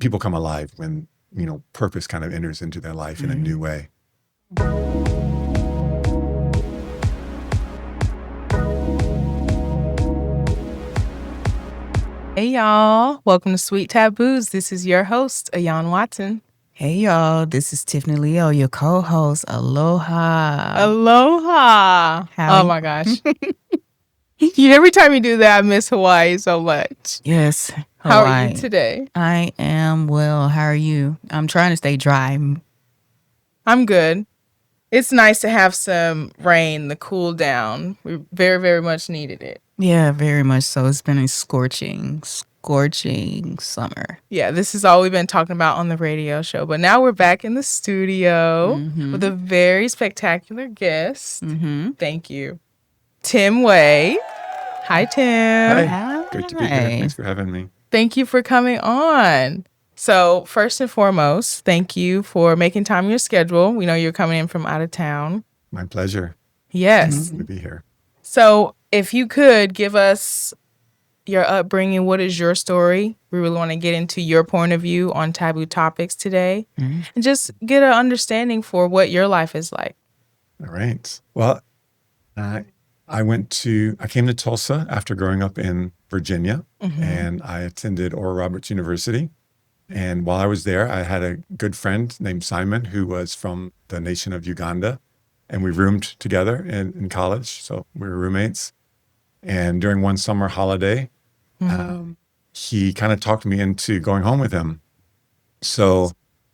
people come alive when, purpose kind of enters into their life in a new way. Hey y'all, welcome to Sweet Taboos. This is your host, Ayan Watson. Hey y'all, this is Tiffany Leo, your co-host. Aloha. Aloha. Howdy. Oh my gosh. Every time you do that, I miss Hawaii so much. Yes, Hawaii. How are you today? I am well. How are you? I'm trying to stay dry. I'm good. It's nice to have some rain, the cool down. We very, very much needed it. Yeah, very much so. It's been a scorching summer. Yeah, this is all we've been talking about on the radio show. But now we're back in the studio with a very spectacular guest. Thank you. Tim Way. Hi, Tim. Hi. Great to be here. Thanks for having me. Thank you for coming on. So first and foremost, thank you for making time in your schedule. We know you're coming in from out of town. My pleasure. Yes. To be here. So if you could give us your upbringing, what is your story? We really want to get into your point of view on taboo topics today and just get an understanding for what your life is like. All right. Well, I came to Tulsa after growing up in Virginia, and I attended Oral Roberts University. And while I was there, I had a good friend named Simon who was from the nation of Uganda, and we roomed together in college. So we were roommates. And during one summer holiday, he kind of talked me into going home with him. So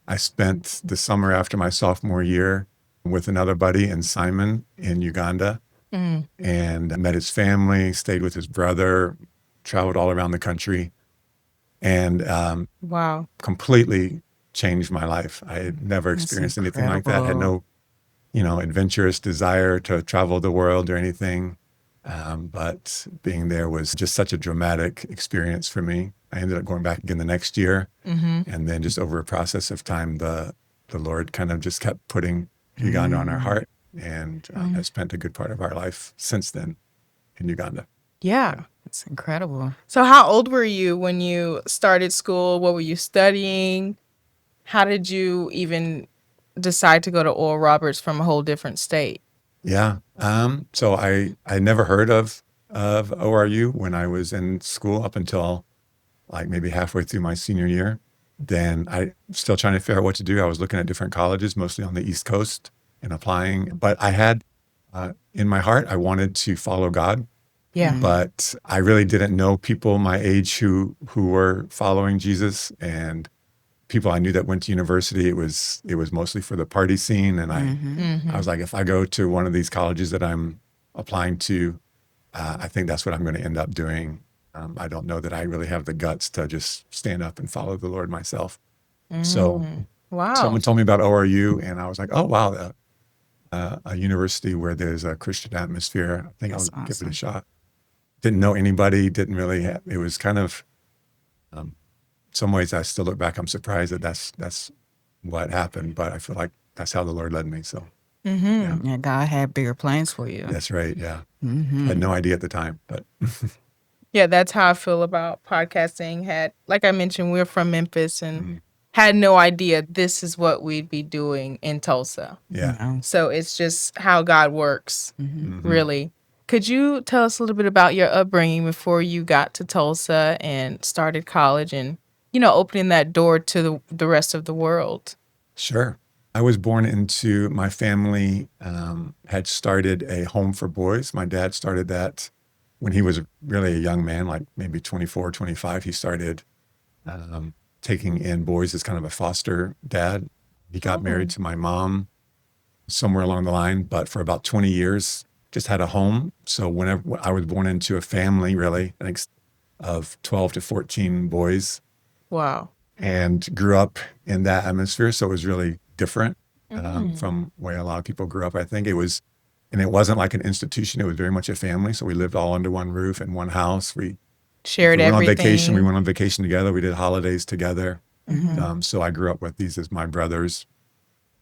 I spent the summer after my sophomore year with another buddy and Simon in Uganda. And I met his family, stayed with his brother, traveled all around the country, and completely changed my life. I had never experienced anything like that. I had no, adventurous desire to travel the world or anything. But being there was just such a dramatic experience for me. I ended up going back again the next year. And then just over a process of time, the Lord kind of just kept putting Uganda on our heart. And I spent a good part of our life since then in Uganda. Yeah. It's incredible. So how old were you when you started school? What were you studying? How did you even decide to go to Oral Roberts from a whole different state? Yeah. So I never heard of ORU when I was in school up until like maybe halfway through my senior year. Then I still trying to figure out what to do. I was looking at different colleges, mostly on the East Coast, and applying. But I had in my heart, I wanted to follow God. Yeah. But I really didn't know people my age who were following Jesus, and people I knew that went to university. It was mostly for the party scene. And I was like, if I go to one of these colleges that I'm applying to, I think that's what I'm going to end up doing. I don't know that I really have the guts to just stand up and follow the Lord myself. So someone told me about ORU, and I was like, oh, wow, a university where there's a Christian atmosphere. I think I'll give it a shot. Didn't know anybody, didn't really have, it was kind of, some ways I still look back, I'm surprised that that's what happened, but I feel like that's how the Lord led me. So, Yeah, God had bigger plans for you. That's right. Yeah. I had no idea at the time, but. Yeah, that's how I feel about podcasting. Like I mentioned, we're from Memphis and had no idea this is what we'd be doing in Tulsa. Yeah. So it's just how God works, really. Could you tell us a little bit about your upbringing before you got to Tulsa and started college and, opening that door to the rest of the world? Sure. I was born into, my family had started a home for boys. My dad started that when he was really a young man, like maybe 24, 25. He started taking in boys as kind of a foster dad. He got married to my mom somewhere along the line, but for about 20 years, just had a home. So whenever I was born into a family, really, I think of 12 to 14 boys. Wow. And grew up in that atmosphere. So it was really different from the way a lot of people grew up, I think. It wasn't like an institution. It was very much a family. So we lived all under one roof in one house. We shared everything. We went on vacation together. We did holidays together. So I grew up with these as my brothers.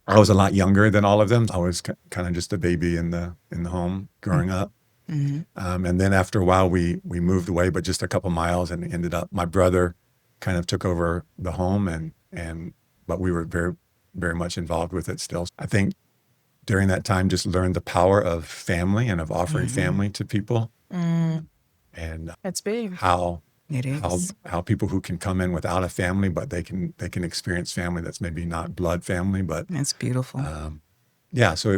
I was a lot younger than all of them. I was kind of just a baby in the home growing up. And then after a while, we moved away, but just a couple miles, and ended up, my brother kind of took over the home, but we were very, very much involved with it still. I think during that time, just learned the power of family and of offering family to people, and That's big. how It is. how people who can come in without a family, but they can experience family that's maybe not blood family, but That's beautiful. yeah. So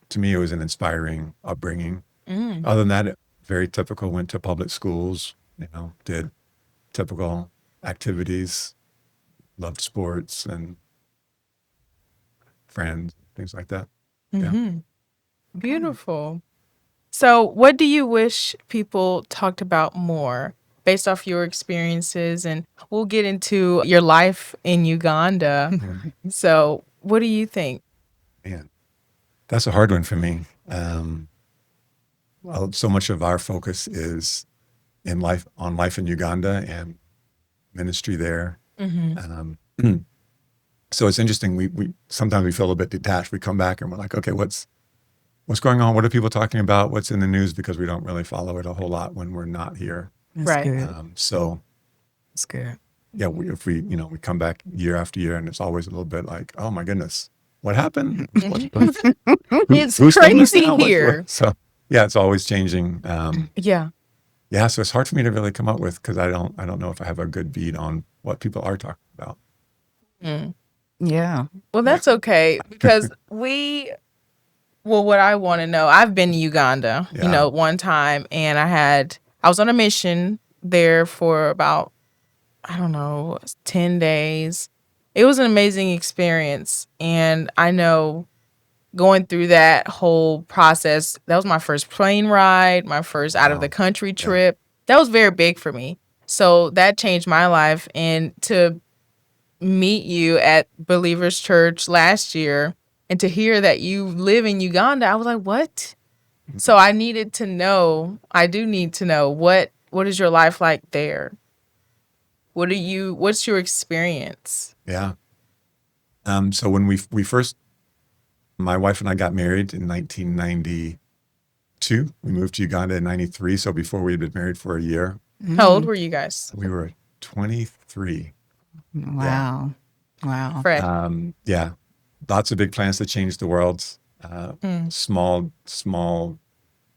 to me, it was an inspiring upbringing. Other than that, very typical. Went to public schools, did typical activities, loved sports and friends, things like that. Yeah. Beautiful. So, what do you wish people talked about more based off your experiences? And we'll get into your life in Uganda. So, what do you think? Man, that's a hard one for me. Well, so much of our focus is on life in Uganda and ministry there. Um, so it's interesting. We sometimes we feel a bit detached. We come back and we're like, okay, what's going on? What are people talking about? What's in the news? Because we don't really follow it a whole lot when we're not here. That's Right. good. So That's good. yeah, if we come back year after year, and it's always a little bit like, oh my goodness, what happened? It's Who's doing this crazy now? here. So yeah, it's always changing. Yeah. Yeah, so it's hard for me to really come up with, because I don't know if I have a good beat on what people are talking about. Yeah. Well, that's okay because what I want to know, I've been to Uganda, Yeah. one time, and I was on a mission there for about, I don't know, 10 days. It was an amazing experience. And I know going through that whole process, that was my first plane ride, my first out of the country trip. That was very big for me. So that changed my life. And to meet you at Believers Church last year and to hear that you live in Uganda, I was like, what? So I need to know what is your life like there? What's your experience? Yeah. So when we first, my wife and I got married in 1992. We moved to Uganda in 93. So before we had been married for a year, How old were you guys? we were 23. Wow. Wow. Fred. Yeah. Lots of big plans to change the world. Small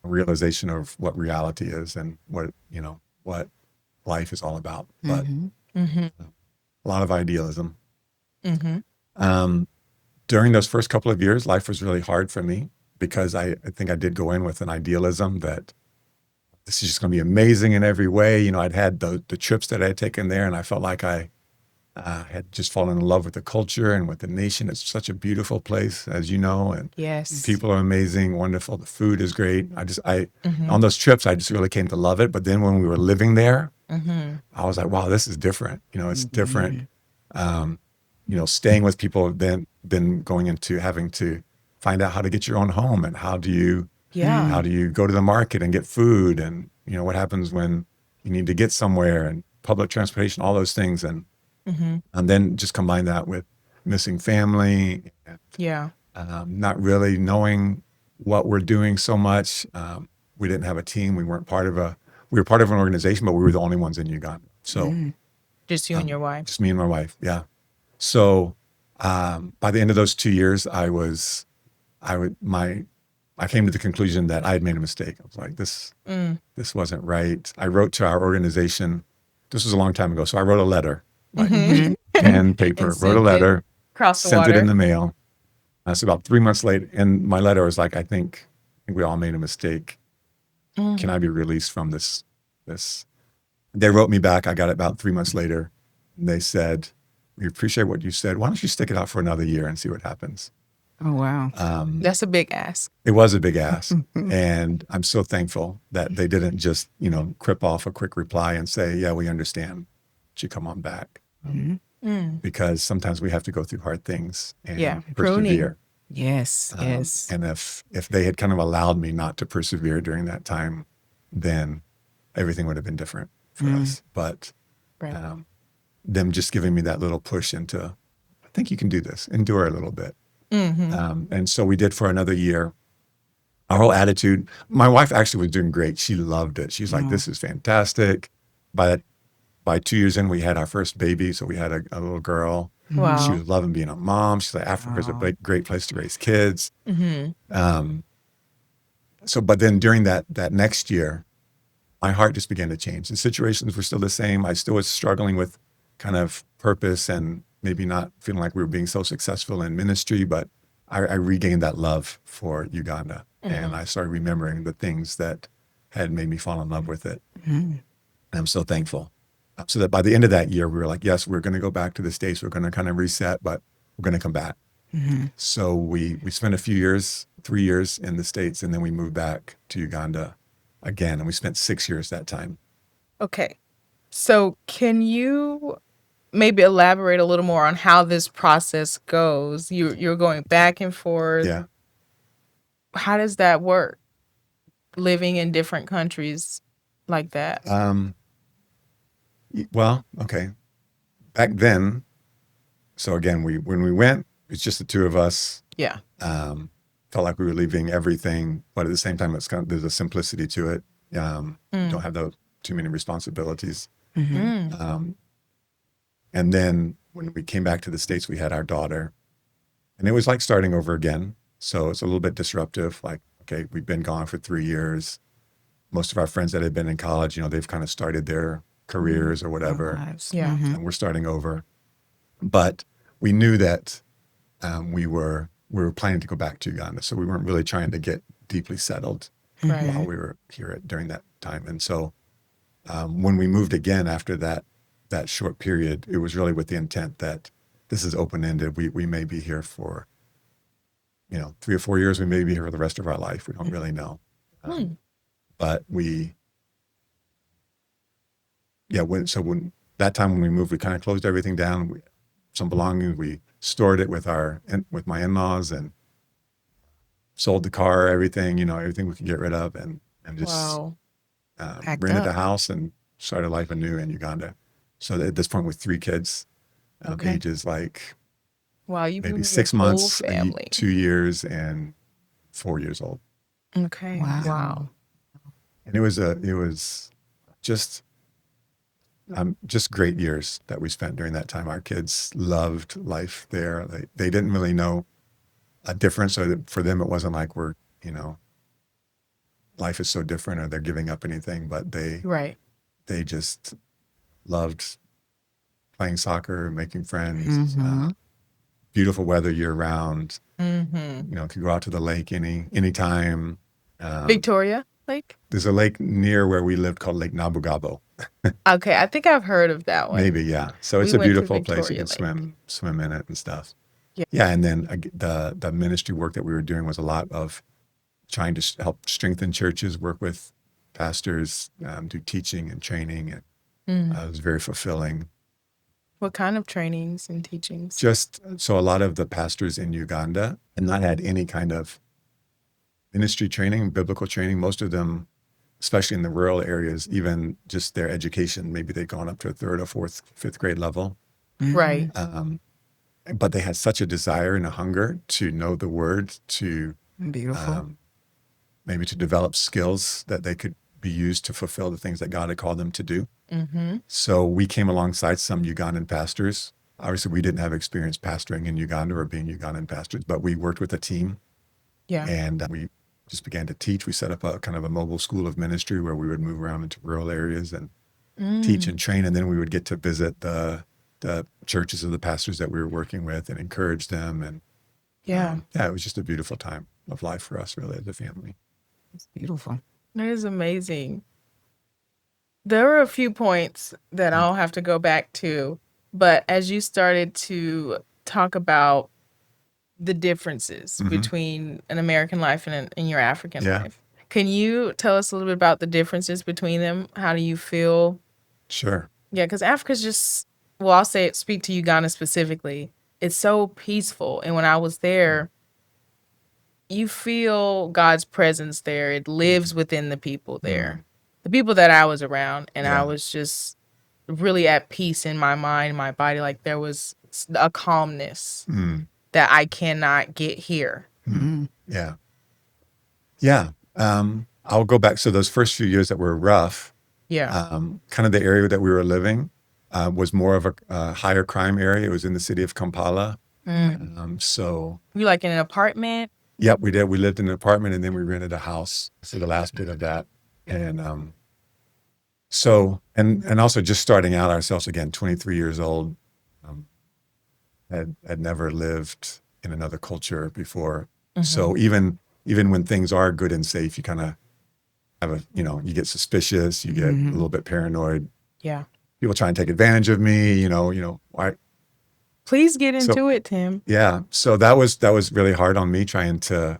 realization of what reality is and what life is all about. But a lot of idealism. During those first couple of years, life was really hard for me because I think I did go in with an idealism that this is just going to be amazing in every way. I'd had the trips that I had taken there, and I felt like I had just fallen in love with the culture and with the nation. It's such a beautiful place, as you know, and Yes. people are amazing, wonderful. The food is great. On those trips, I just really came to love it. But then when we were living there, I was like, wow, this is different. It's different. Staying with people, then going into having to find out how to get your own home and how do you go to the market and get food, and what happens when you need to get somewhere, and public transportation, all those things, and then just combine that with missing family, and Yeah. not really knowing what we're doing so much. We didn't have a team. We were part of an organization, but we were the only ones in Uganda. So Just you and your wife. just me and my wife. Yeah. So by the end of those 2 years, I came to the conclusion that I had made a mistake. I was like, this wasn't right. I wrote to our organization. This was a long time ago. So I wrote a letter, like pen, paper, And wrote a sent it letter, Across the sent water. it in the mail. So about 3 months later, and my letter was like, I think we all made a mistake. Can I be released from this? They wrote me back. I got it about 3 months later. And they said, we appreciate what you said. Why don't you stick it out for another year and see what happens? Oh, wow. That's a big ask. It was a big ask. And I'm so thankful that they didn't just, crip off a quick reply and say, yeah, we understand. You come on back. Because sometimes we have to go through hard things and persevere. Yes. Yes. And if they had kind of allowed me not to persevere during that time, then everything would have been different for us. But Right. them just giving me that little push into, I think you can do this, endure a little bit. And so we did for another year. Our whole attitude, my wife actually was doing great. She loved it. She's like, this is fantastic. But by 2 years in, we had our first baby. So we had a little girl. She Wow. was loving being a mom. She's like, Africa's a Wow. great place to raise kids. Mm-hmm. But then during that next year, my heart just began to change. The situations were still the same. I still was struggling with kind of purpose and maybe not feeling like we were being so successful in ministry, but I regained that love for Uganda. And I started remembering the things that had made me fall in love with it. And I'm so thankful. So that by the end of that year, we were like, yes, we're going to go back to the States. We're going to kind of reset, but we're going to come back. So we spent a few years, 3 years in the States, and then we moved back to Uganda again. And we spent 6 years that time. Okay. So can you maybe elaborate a little more on how this process goes? You're going back and forth. Yeah. How does that work? Living in different countries like that. Well, okay. Back then, so again, when we went, it's just the two of us. Yeah. Felt like we were leaving everything, but at the same time, it's kind of, there's a simplicity to it. Don't have too many responsibilities. And then when we came back to the States, we had our daughter, and it was like starting over again. So it's a little bit disruptive. Like, okay, we've been gone for 3 years. Most of our friends that had been in college, they've kind of started their careers or whatever, Yeah. and we're starting over. But we knew that we were planning to go back to Uganda, so we weren't really trying to get deeply settled Right. while we were here during that time. And so when we moved again after that short period, it was really with the intent that this is open-ended. We may be here for 3 or 4 years. We may be here for the rest of our life. We don't really know. But when that time when we moved, we kind of closed everything down. Some belongings, we stored it with my in-laws and sold the car, everything we could get rid of, and just Wow. rented up. a house and started life anew in Uganda. So at this point, with 3 kids, Okay. ages like Wow. You maybe moved 6 your whole months, family. 2 years, and 4 years old. Okay. Wow. And it was just great years that we spent during that time. Our kids loved life there. They didn't really know a difference. So for them, it wasn't like life is so different or they're giving up anything, but Right. they just loved playing soccer, making friends, beautiful weather year round. Could go out to the lake anytime. Victoria Lake? There's a lake near where we lived called Lake Nabugabo. Okay. I think I've heard of that one. Maybe, yeah. So We it's a went to beautiful place. You Victoria can Lake. swim in it and stuff. Yeah. Yeah, and then the ministry work that we were doing was a lot of trying to help strengthen churches, work with pastors, do teaching and training, and it was very fulfilling. What kind of trainings and teachings? Just so a lot of the pastors in Uganda had not had any kind of ministry training, biblical training. Most of them, especially in the rural areas, even just their education, maybe they'd gone up to a 3rd or 4th, 5th grade level. Right. But they had such a desire and a hunger to know the word, to Beautiful. maybe to develop skills that they could be used to fulfill the things that God had called them to do. So we came alongside some Ugandan pastors. Obviously, we didn't have experience pastoring in Uganda or being Ugandan pastors, but we worked with a team. Yeah. And we just began to teach. We set up a kind of a mobile school of ministry where we would move around into rural areas and teach and train. And then we would get to visit the churches of the pastors that we were working with and encourage them. And Yeah. it was just a beautiful time of life for us, really, as a family. It's beautiful. That is amazing. There were a few points that I'll have to go back to, but as you started to talk about the differences between an American life and your African life, can you tell us a little bit about the differences between them? How do you feel? Sure. Yeah, because Africa's just, well, I'll speak to Uganda specifically. It's so peaceful. And when I was there, you feel God's presence there. It lives within the people there. The people that I was around, and I was just really at peace in my mind, my body. Like there was a calmness that I cannot get here. Yeah. Yeah. I'll go back. So those first few years that were rough, Yeah. kind of the area that we were living, was more of a higher crime area. It was in the city of Kampala. So, You like in an apartment? yep, we did. We lived in an apartment and then we rented a house. So the last bit of that. And and also just starting out ourselves again, 23 years old, um, had never lived in another culture before. So even when things are good and safe, you kind of have you get suspicious, you get a little bit paranoid. Yeah. People try and take advantage of me, why? Please get So into it, Tim. yeah, so that was really hard on me trying to,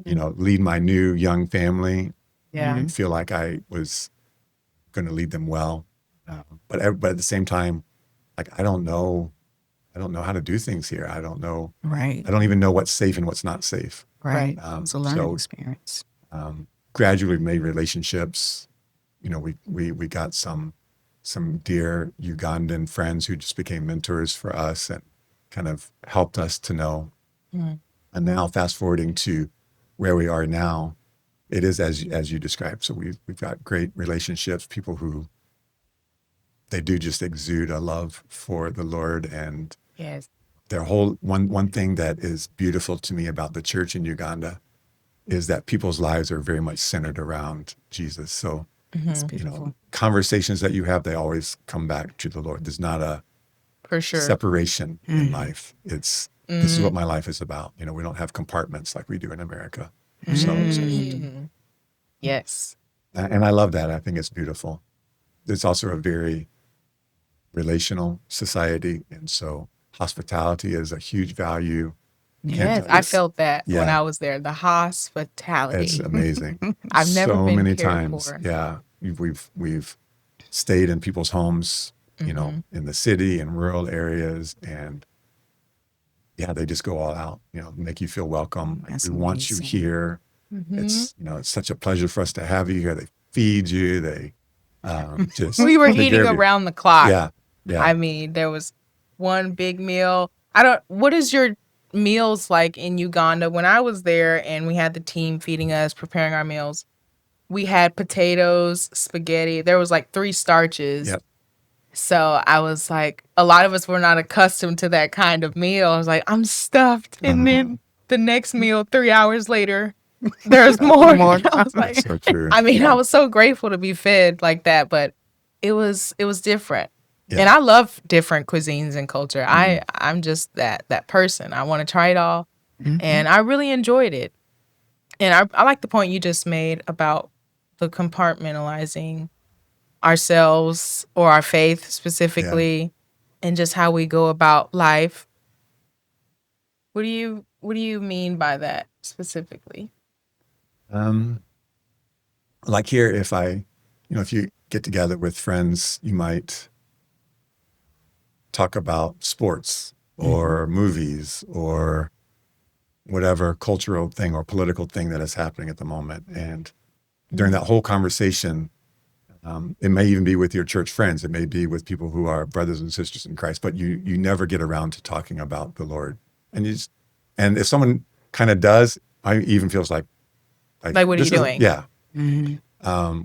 lead my new young family Yeah. and feel like I was going to lead them well. But at the same time, like I don't know how to do things here. I don't know. Right. I don't even know what's safe and what's not safe. Right. Um, It's a learning so experience. gradually made relationships. We got some dear Ugandan friends who just became mentors for us and kind of helped us to know. And now fast forwarding to where we are now, it is as you described. So we've got great relationships, people who they do just exude a love for the Lord, and Yes. their whole one thing that is beautiful to me about the church in Uganda is that people's lives are very much centered around Jesus. So It's beautiful. conversations that you have, they always come back to the Lord. There's not a For sure. separation in life. It's this is what my life is about. We don't have compartments like we do in America. So, Yes. and I love that. I think it's beautiful. It's also a very relational society, and so hospitality is a huge value. Yes. I It's, felt that when yeah, I was there. The hospitality. it's amazing. I've never So been many cared times, for. yeah, we've stayed in people's homes, in the city and rural areas, and yeah, they just go all out, make you feel welcome. Like, That's we want you amazing. here. It's such a pleasure for us to have you here. They feed you. They just We were take care eating of you. around the clock. Yeah, yeah. I mean, there was one big meal. What is your meals like in Uganda? When I was there and we had the team feeding us, preparing our meals, we had potatoes, spaghetti. There was like 3 starches. Yep. So I was like, a lot of us were not accustomed to that kind of meal. I was like, I'm stuffed. And then the next meal, 3 hours later, there's more. More. I was like, That's so true. I mean, I was so grateful to be fed like that, but it was different. Yeah. And I love different cuisines and culture. I'm just that person. I want to try it all. And I really enjoyed it. And I like the point you just made about the compartmentalizing ourselves or our faith specifically and just how we go about life. What do you mean by that specifically? Like here, if you get together with friends, you might talk about sports or movies or whatever cultural thing or political thing that is happening at the moment. And during that whole conversation, it may even be with your church friends. It may be with people who are brothers and sisters in Christ, but you never get around to talking about the Lord. And and if someone kind of does, I even feels like Like, what are you doing? Yeah.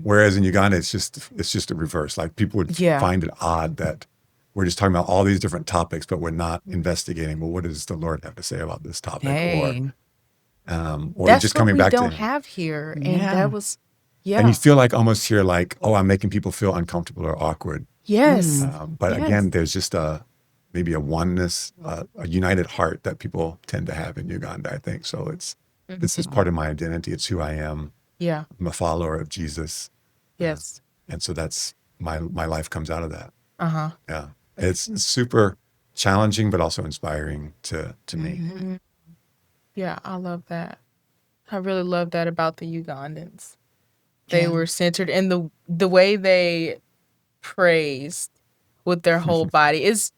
Whereas in Uganda, it's just a reverse. Like people would Yeah. find it odd that we're just talking about all these different topics, but we're not investigating. Well, what does the Lord have to say about this topic? Hey. Or That's just what coming we back to don't Him. have here. And Yeah. that was, And you feel like almost here, like, oh, I'm making people feel uncomfortable or awkward. yes. But Yes. again, there's just maybe a oneness, a united heart that people tend to have in Uganda, I think. So this is part of my identity. It's who I am. Yeah. I'm a follower of Jesus. Yes. And so that's my life comes out of that. Uh-huh. Yeah. It's super challenging, but also inspiring to me. Yeah, I love that. I really love that about the Ugandans. They Yeah. were centered in the way they praised with their whole body. It's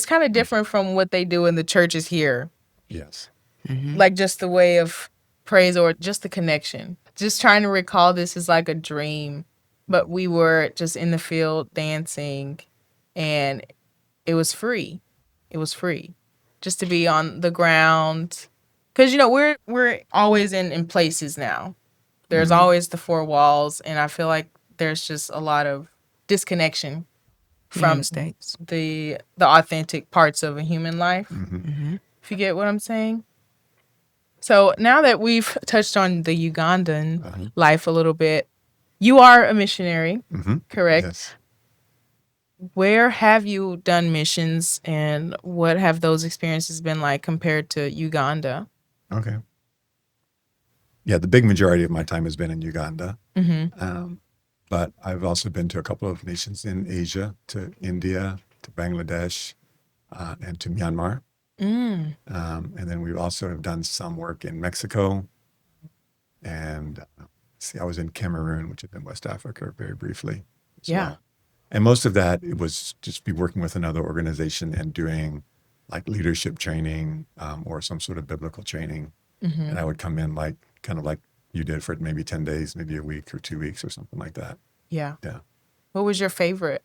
kind of different from what they do in the churches here. Yes. Like just the way of praise or just the connection. Just trying to recall this is like a dream, but we were just in the field dancing and it was free. It was free just to be on the ground. Cause we're always in places now. There's always the 4 walls. And I feel like there's just a lot of disconnection from States. the authentic parts of a human life. Mm-hmm. If you get what I'm saying. So now that we've touched on the Ugandan life a little bit, you are a missionary, correct? Yes. Where have you done missions, and what have those experiences been like compared to Uganda? Okay. Yeah, the big majority of my time has been in Uganda. But I've also been to a couple of nations in Asia, to India, to Bangladesh, and to Myanmar. And then we also have done some work in Mexico. And I was in Cameroon, which is in West Africa, very briefly as well. And most of that, it was just be working with another organization and doing like leadership training or some sort of biblical training. And I would come in kind of like you did for maybe 10 days, maybe a week or 2 weeks or something like that. Yeah. Yeah. What was your favorite?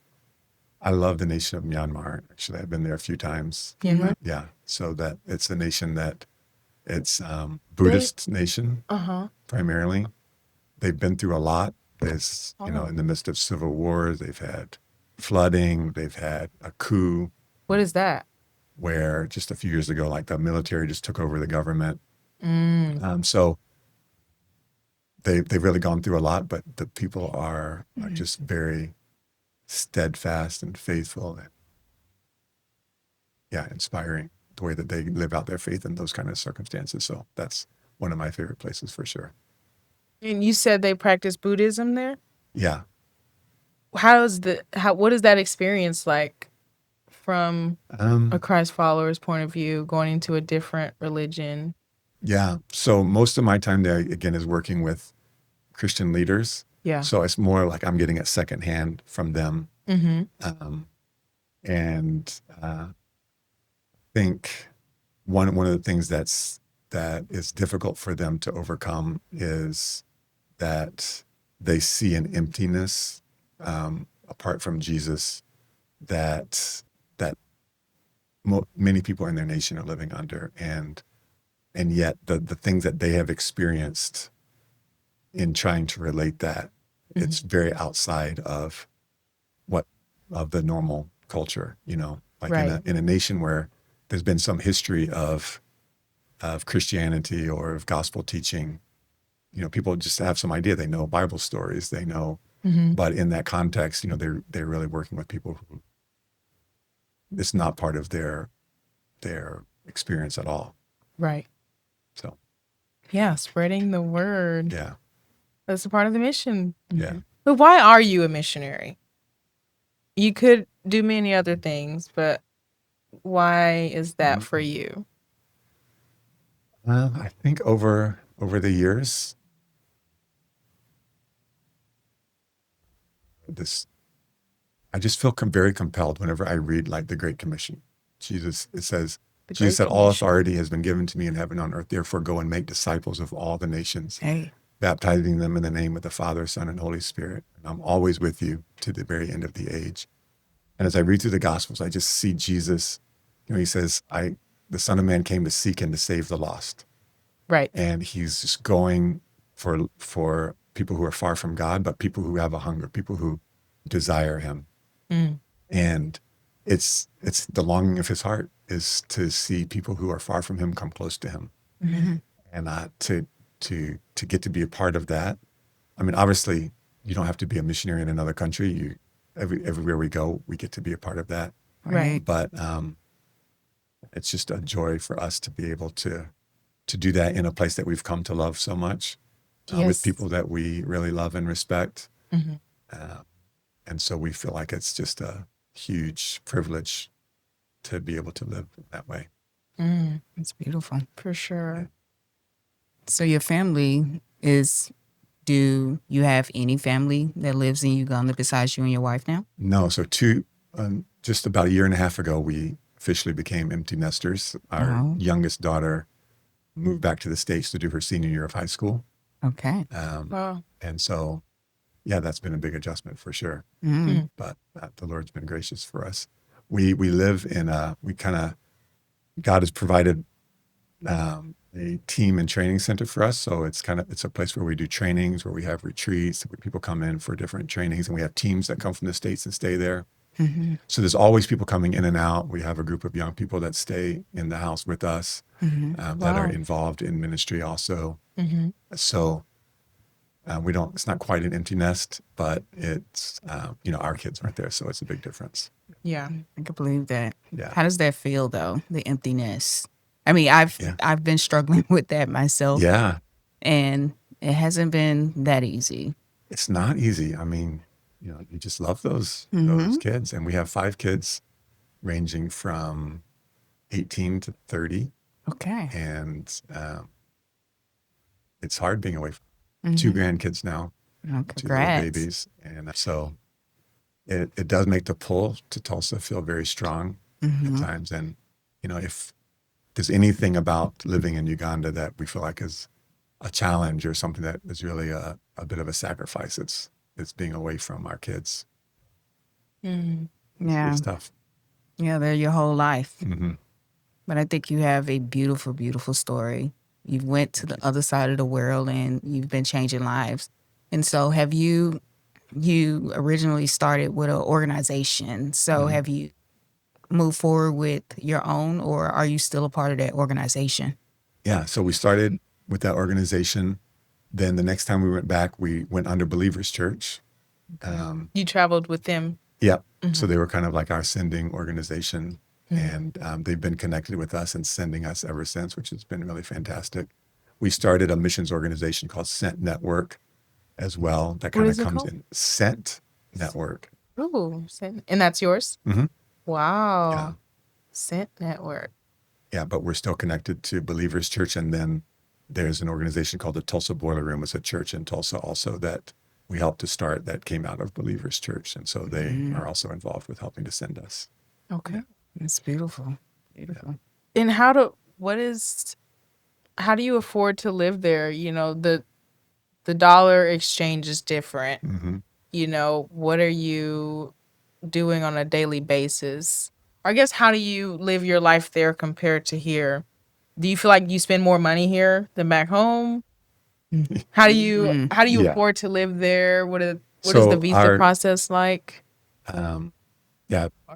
I love the nation of Myanmar. Actually, I've been there a few times. Myanmar? Yeah. So that it's a nation that it's Buddhist nation primarily. They've been through a lot. There's, in the midst of civil wars, they've had flooding, they've had a coup. What is that? Where just a few years ago, like the military just took over the government. So they've really gone through a lot, but the people are just very steadfast and faithful and inspiring the way that they live out their faith in those kind of circumstances. So that's one of my favorite places for sure. And you said they practice Buddhism there? Yeah. What is that experience like from a Christ follower's point of view, going into a different religion? Yeah. So most of my time there, again, is working with Christian leaders. Yeah. So it's more like I'm getting it secondhand from them. And I think one of the things that is difficult for them to overcome is that they see an emptiness apart from Jesus that many people in their nation are living under, and yet the things that they have experienced in trying to relate that, it's very outside of the normal culture, like in a nation where there's been some history of Christianity or of gospel teaching. People just have some idea. They know Bible stories. They know, but in that context, they're really working with people who it's not part of their experience at all. Right. So. Yeah, spreading the word. Yeah. That's a part of the mission. Yeah. But why are you a missionary? You could do many other things, but why is that for you? I think over the years, I just feel very compelled whenever I read like the Great Commission. Jesus said, all authority has been given to me in heaven and on earth. Therefore, go and make disciples of all the nations, baptizing them in the name of the Father, Son, and Holy Spirit. And I'm always with you to the very end of the age. And as I read through the Gospels, I just see Jesus. He says, the Son of Man came to seek and to save the lost. Right. And he's just going for people who are far from God, but people who have a hunger, people who desire him. And it's the longing of his heart is to see people who are far from him come close to him. And to get to be a part of that. I mean, obviously, you don't have to be a missionary in another country. Everywhere we go, we get to be a part of that. Right. But it's just a joy for us to be able to do that in a place that we've come to love so much, with people that we really love and respect. And so we feel like it's just a huge privilege to be able to live that way. It's beautiful. For sure. Yeah. So your family do you have any family that lives in Uganda besides you and your wife now? No. So just about a year and a half ago, we officially became empty nesters. Our youngest daughter moved back to the States to do her senior year of high school. Okay. Wow. And so, that's been a big adjustment for sure. But the Lord's been gracious for us. We live in God has provided a team and training center for us. So it's a place where we do trainings, where we have retreats, where people come in for different trainings, and we have teams that come from the States and stay there. So there's always people coming in and out. We have a group of young people that stay in the house with us that are Wow. involved in ministry also. So we don't, it's not quite an empty nest, but it's, our kids aren't there. So it's a big difference. Yeah. I can believe that. Yeah. How does that feel though? The emptiness. I mean, I've been struggling with that myself, Yeah. and it hasn't been that easy. It's not easy. I mean, you just love those kids. And we have 5 kids ranging from 18 to 30. Okay. And it's hard being away from 2 grandkids now, Oh, 2 little congrats. babies. And so it does make the pull to Tulsa feel very strong at times. And, if there's anything about living in Uganda that we feel like is a challenge or something that is really a bit of a sacrifice, it's being away from our kids. Yeah. It's tough. Yeah, they're your whole life. Mm-hmm. But I think you have a beautiful, beautiful story. You went to the other side of the world and you've been changing lives. And so have you originally started with an organization. So have you moved forward with your own, or are you still a part of that organization? Yeah. So we started with that organization. Then the next time we went back, we went under Believers Church. You traveled with them. Yeah. So they were kind of like our sending organization. And they've been connected with us and sending us ever since, which has been really fantastic. We started a missions organization called Sent Network as well. That kind of is it comes called? in. Sent Network. Ooh, and that's yours? Mm-hmm. Wow. Yeah. Scent Network. Yeah, but we're still connected to Believers Church. And then there's an organization called the Tulsa Boiler Room. It's a church in Tulsa also that we helped to start that came out of Believers Church. And so they are also involved with helping to send us. Okay. It's beautiful. Beautiful. And how do you afford to live there? The dollar exchange is different. What are you doing on a daily basis? Or I guess, how do you live your life there compared to here? Do you feel like you spend more money here than back home? How do you Yeah. afford to live there? What is So the visa our- process like?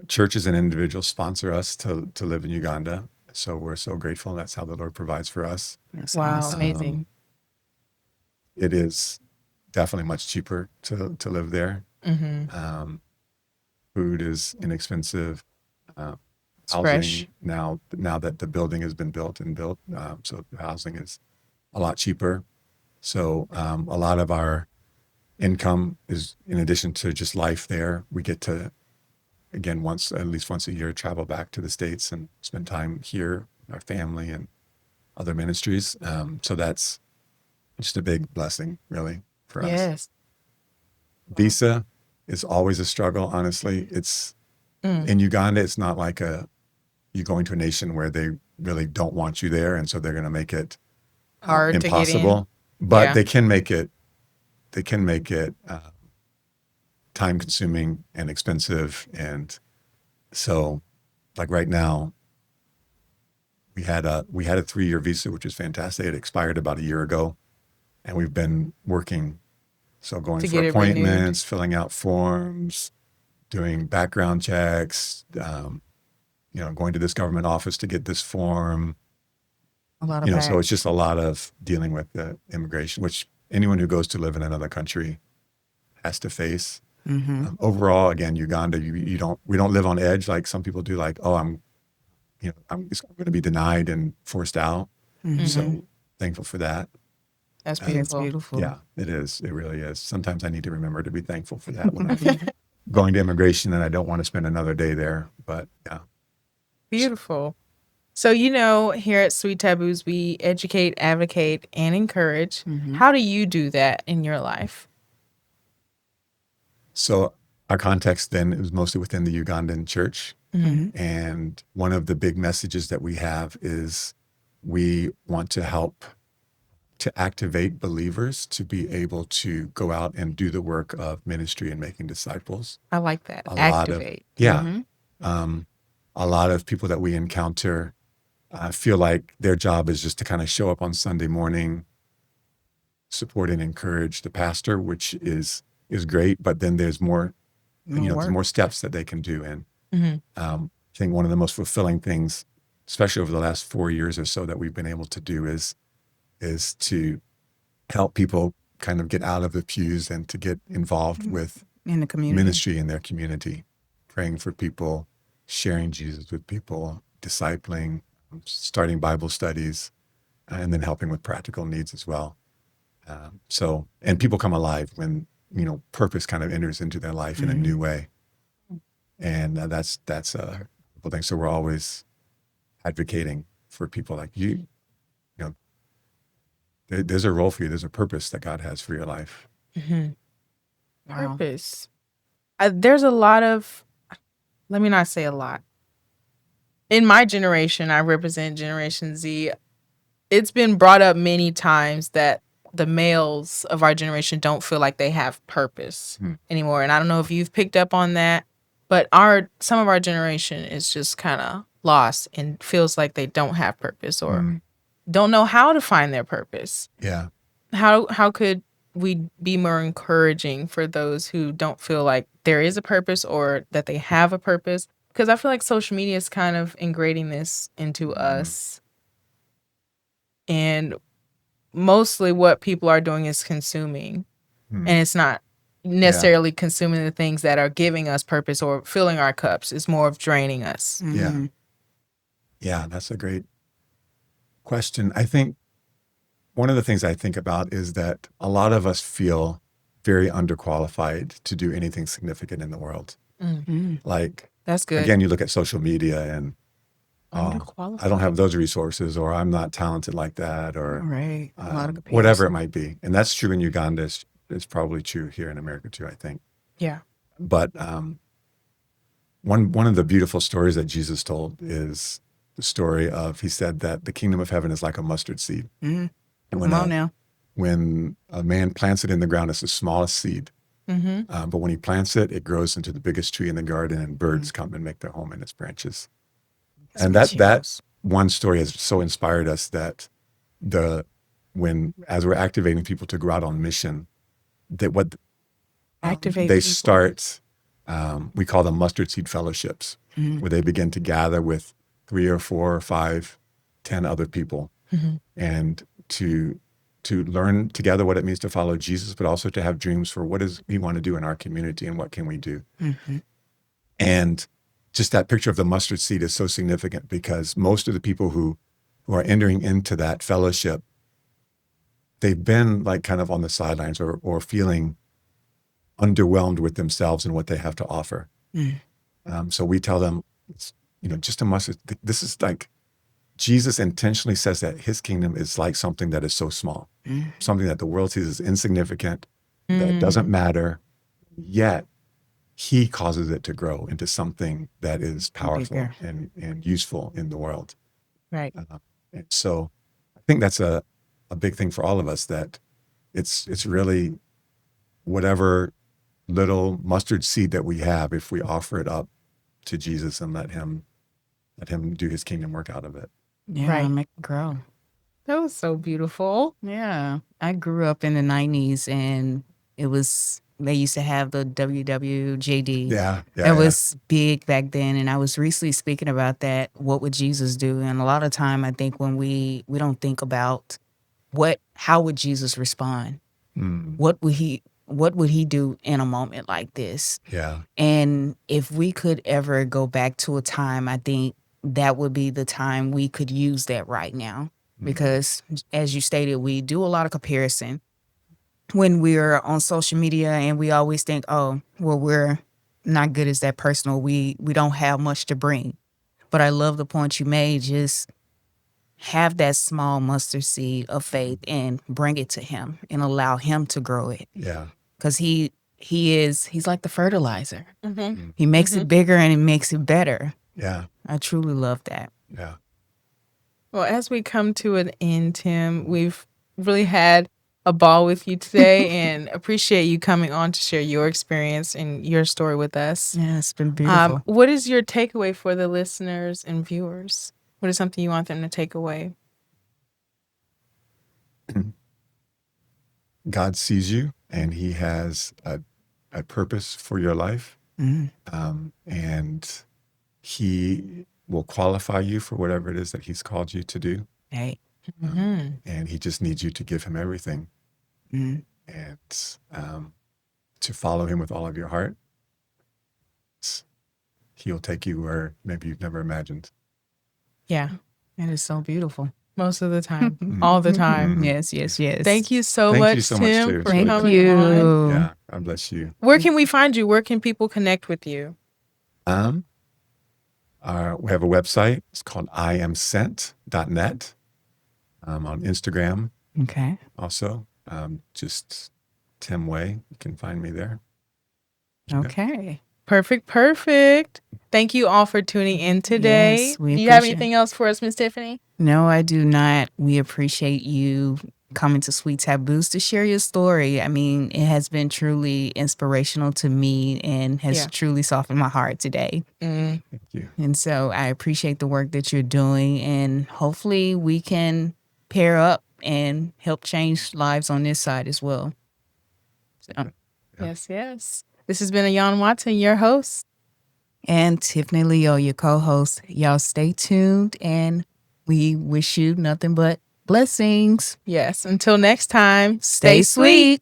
Churches and individuals sponsor us to live in Uganda. So we're so grateful. That's how the Lord provides for us. That's Wow, awesome. amazing. It is definitely much cheaper to live there. Food is inexpensive. It's Housing fresh. now that the building has been built, so the housing is a lot cheaper. So a lot of our income is, in addition to just life there, we get to, again, at least once a year, travel back to the States and spend time here, our family and other ministries. So that's just a big blessing, really, for us. Yes. Visa is always a struggle, honestly. It's in Uganda, it's not like you going to a nation where they really don't want you there, and so they're going to make it Hard to get in. impossible. But Yeah. they can make it time consuming and expensive. And so, like right now, we had a 3-year visa, which is fantastic. It expired about a year ago, and we've been working. So going To for get it renewed. appointments, filling out forms, doing background checks, going to this government office to get this form. A lot of So it's just a lot of dealing with the immigration, which anyone who goes to live in another country has to face. Overall, again, Uganda, we don't live on edge like some people do. Like, oh, I'm going to be denied and forced out. So thankful for that. That's It's beautiful. beautiful. Yeah, it is. It really is. Sometimes I need to remember to be thankful for that when I'm going to immigration and I don't want to spend another day there. But yeah. Beautiful. So, here at Sweet Taboos, we educate, advocate, and encourage. How do you do that in your life? So our context then is mostly within the Ugandan church. And one of the big messages that we have is we want to help to activate believers to be able to go out and do the work of ministry and making disciples. I like that. A lot of- Activate. Yeah. A lot of people that we encounter feel like their job is just to kind of show up on Sunday morning, support and encourage the pastor, which is great. But then there's more More there's work. more steps that they can do. And Mhm. I think one of the most fulfilling things, especially over the last 4 years or so, that we've been able to do is to help people kind of get out of the pews and to get involved with In the community. ministry in their community, praying for people, sharing Jesus with people, discipling, starting Bible studies, and then helping with practical needs as well. And people come alive when, purpose kind of enters into their life in a new way. And that's a cool thing. So we're always advocating for people like you. There's a role for you. There's a purpose that God has for your life. Wow. Purpose. There's a lot of, let me not say a lot. In my generation, I represent Generation Z. It's been brought up many times that the males of our generation don't feel like they have purpose anymore. And I don't know if you've picked up on that, but some of our generation is just kind of lost and feels like they don't have purpose or don't know how to find their purpose. Yeah. How could we be more encouraging for those who don't feel like there is a purpose or that they have a purpose? Because I feel like social media is kind of ingrating this into us. And mostly what people are doing is consuming. And it's not necessarily consuming the things that are giving us purpose or filling our cups. It's more of draining us. Yeah. Yeah, that's a great question. I think one of the things I think about is that a lot of us feel very underqualified to do anything significant in the world. Like, That's good. again, you look at social media and I don't have those resources, or I'm not talented like that, or Right. A lot of whatever it might be. And that's true in Uganda. It's probably true here in America too, I think. Yeah. But one of the beautiful stories that Jesus told is the story of, he said that the kingdom of heaven is like a mustard seed. And Come on now. when a man plants it in the ground, it's the smallest seed. But when he plants it, it grows into the biggest tree in the garden, and birds come and make their home in its branches. And that one story has so inspired us that as we're activating people to go out on mission, that they start, we call them mustard seed fellowships, where they begin to gather with 3 or 4 or 5, 10 other people, and to learn together what it means to follow Jesus, but also to have dreams for what does we want to do in our community and what can we do. And just that picture of the mustard seed is so significant, because most of the people who are entering into that fellowship, they've been like kind of on the sidelines or feeling underwhelmed with themselves and what they have to offer. So we tell them, just a mustard. This is like, Jesus intentionally says that his kingdom is like something that is so small, something that the world sees as insignificant, that doesn't matter, yet he causes it to grow into something that is powerful and useful in the world. Right. And so I think that's a big thing for all of us, that it's really whatever little mustard seed that we have, if we offer it up to Jesus and let him do his kingdom work out of it. Yeah, Right. make it grow. That was so beautiful. Yeah. I grew up in the 90s, and they used to have the WWJD. Yeah. That was big back then. And I was recently speaking about that. What would Jesus do? And a lot of time, I think when we don't think about how would Jesus respond? What would he do in a moment like this? Yeah. And if we could ever go back to a time, I think that would be the time we could use that right now. Because as you stated, we do a lot of comparison when we're on social media, and we always think, oh, well, we're not good as that person, or we don't have much to bring. But I love the point you made. Just have that small mustard seed of faith and bring it to him and allow him to grow it. Yeah. Because he's like the fertilizer. He makes it bigger and he makes it better. Yeah. I truly love that. Yeah. Well, as we come to an end, Tim, we've really had a ball with you today and appreciate you coming on to share your experience and your story with us. Yeah, it's been beautiful. What is your takeaway for the listeners and viewers? What is something you want them to take away? God sees you, and he has a purpose for your life. And he will qualify you for whatever it is that he's called you to do. Hey. And he just needs you to give him everything and to follow him with all of your heart. He'll take you where maybe you've never imagined. Yeah. That is so beautiful. Most of the time. All the time. Yes, yes, yes. Thank you so Thank much, you so much, Tim, too. It's for really coming good. on. Yeah, God bless you. Where can we find you? Where can people connect with you? We have a website. It's called iamsent.net. On Instagram Okay. also. Just Tim Way. You can find me there. Okay. Perfect. Thank you all for tuning in today. Yes, we Do you have appreciate it. anything else for us, Miss Tiffany? No, I do not. We appreciate you coming to Sweet Tabooz to share your story. I mean, it has been truly inspirational to me and has truly softened my heart today. Thank you. And so I appreciate the work that you're doing, and hopefully we can pair up and help change lives on this side as well. So, Yes. This has been Ayan Watson, your host. and Tiffany Leo, your co-host. Y'all stay tuned, and we wish you nothing but blessings. Yes. Until next time, Stay sweet.